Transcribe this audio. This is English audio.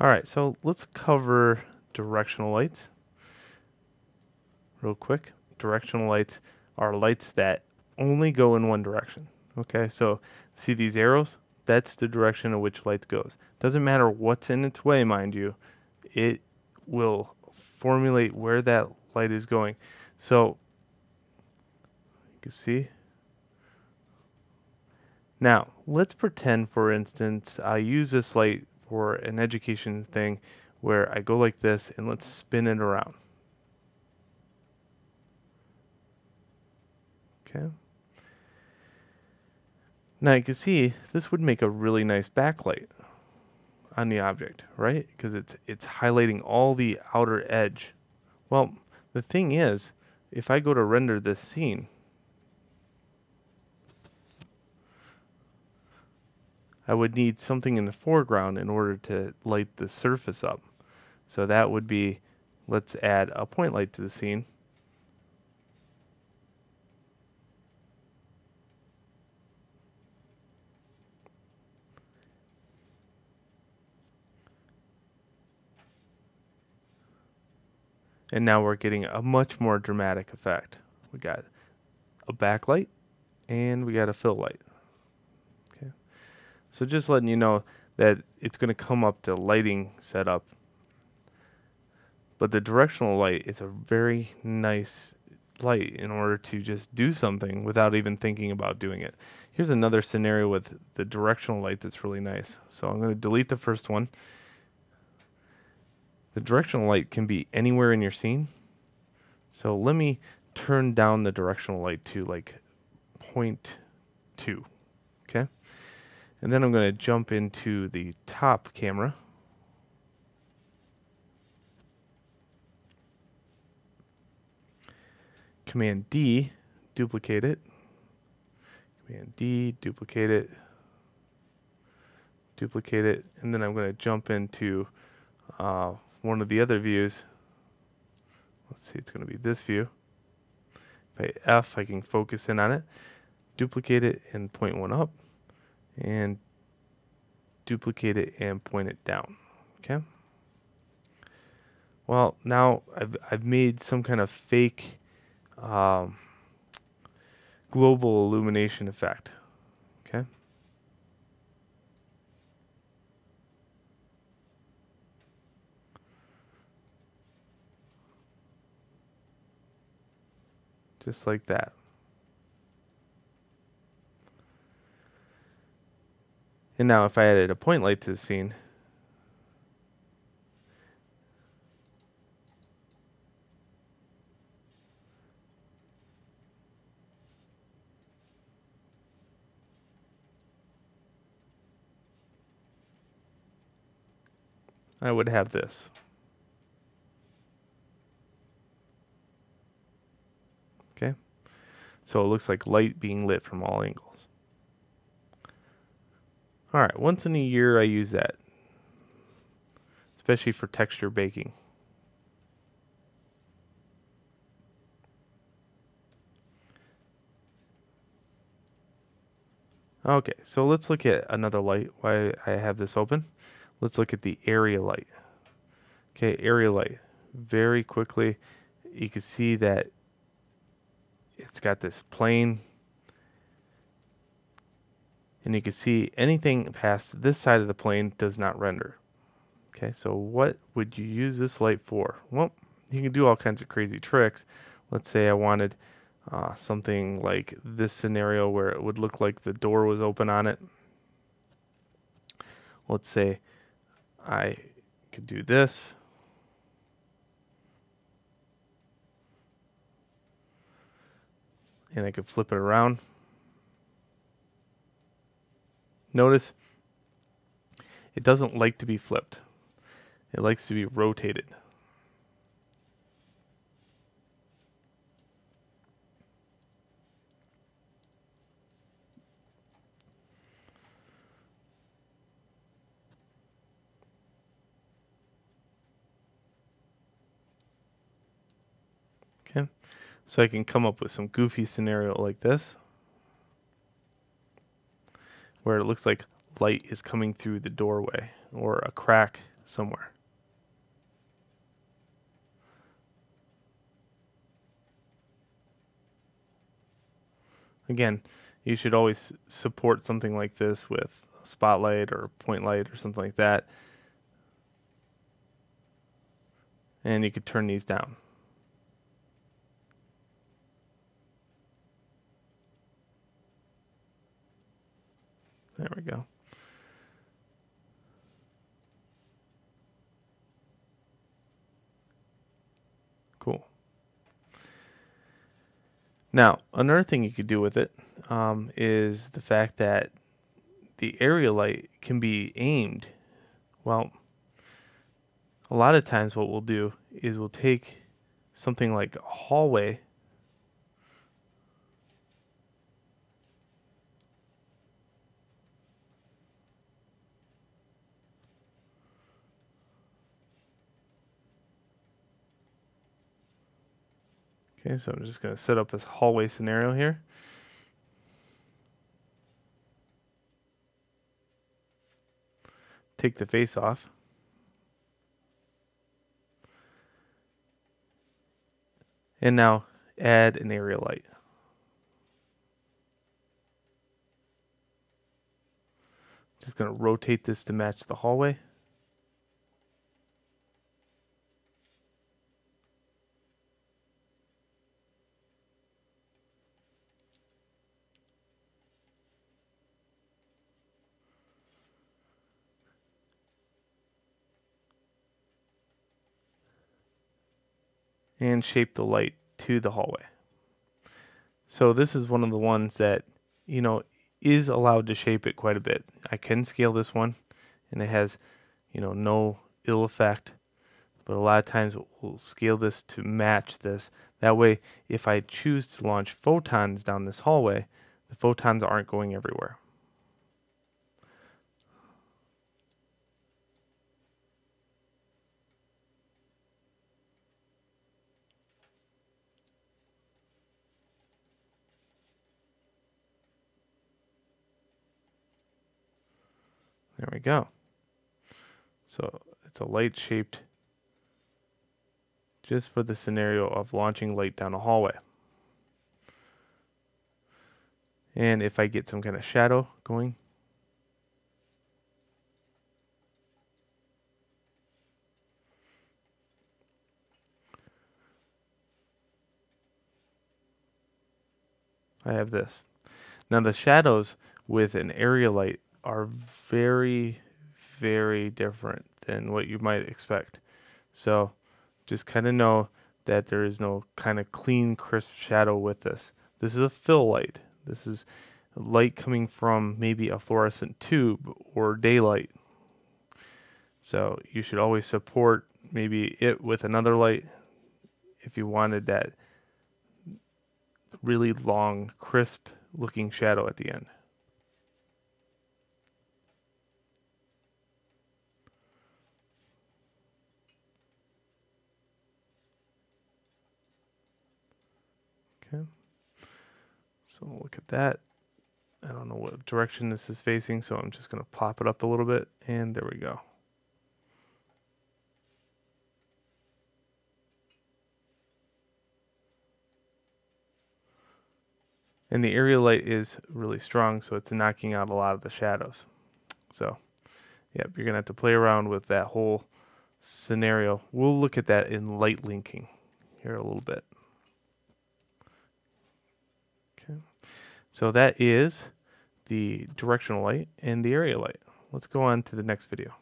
All right, so let's cover directional lights real quick. Directional lights are lights that only go in one direction. Okay, so see these arrows? That's the direction in which light goes. Doesn't matter what's in its way, mind you, it will formulate where that light is going. So you can see. Now, let's pretend, for instance, I use this light for an education thing where I go like this and let's spin it around. Okay. Now you can see this would make a really nice backlight on the object, right? Because it's highlighting all the outer edge. Well, the thing is, if I go to render this scene, I would need something in the foreground in order to light the surface up. So that would be, let's add a point light to the scene. And now we're getting a much more dramatic effect. We got a backlight and we got a fill light. Okay. So just letting you know that it's going to come up to lighting setup. But the directional light is a very nice light in order to just do something without even thinking about doing it. Here's another scenario with the directional light that's really nice. So I'm going to delete the first one. The directional light can be anywhere in your scene. So let me turn down the directional light to like 0.2. Okay. And then I'm going to jump into the top camera. Command D, duplicate it. Command D, duplicate it. Duplicate it. And then I'm going to jump into one of the other views. Let's see, it's going to be this view. If I hit F, I can focus in on it. Duplicate it and point one up. And duplicate it and point it down. Okay. Well, now I've made some kind of fake global illumination effect. Okay. Just like that. And now if I added a point light to the scene, I would have this. Okay. So it looks like light being lit from all angles. All right, once in a year I use that, especially for texture baking. Okay, so let's look at another light while I have this open. Let's look at the area light. Okay, area light. Very quickly, you can see that it's got this plane. And you can see anything past this side of the plane does not render. Okay, so what would you use this light for? Well, you can do all kinds of crazy tricks. Let's say I wanted something like this scenario where it would look like the door was open on it. Let's say I could do this. And I could flip it around. Notice it doesn't like to be flipped. It likes to be rotated. Okay, so I can come up with some goofy scenario like this, where it looks like light is coming through the doorway or a crack somewhere. Again, you should always support something like this with a spotlight or a point light or something like that. And you could turn these down. There we go. Cool. Now, another thing you could do with it is the fact that the area light can be aimed. Well, a lot of times what we'll do is we'll take something like a hallway. Okay, so I'm just going to set up this hallway scenario here. Take the face off. And now add an area light. Just going to rotate this to match the hallway. And shape the light to the hallway. So this is one of the ones that, is allowed to shape it quite a bit. I can scale this one, and it has, no ill effect. But a lot of times we'll scale this to match this. That way, if I choose to launch photons down this hallway, the photons aren't going everywhere. There we go. So it's a light shaped just for the scenario of launching light down a hallway. And if I get some kind of shadow going, I have this. Now the shadows with an area light are very, very different than what you might expect. So just kind of know that there is no kind of clean, crisp shadow with this. This is a fill light. This is light coming from maybe a fluorescent tube or daylight. So you should always support maybe it with another light if you wanted that really long, crisp looking shadow at the end. Okay. So look at that. I don't know what direction this is facing, so I'm just going to pop it up a little bit, and there we go. And the area light is really strong, so it's knocking out a lot of the shadows. So, yep, you're going to have to play around with that whole scenario. We'll look at that in light linking here a little bit. Okay. So that is the directional light and the area light. Let's go on to the next video.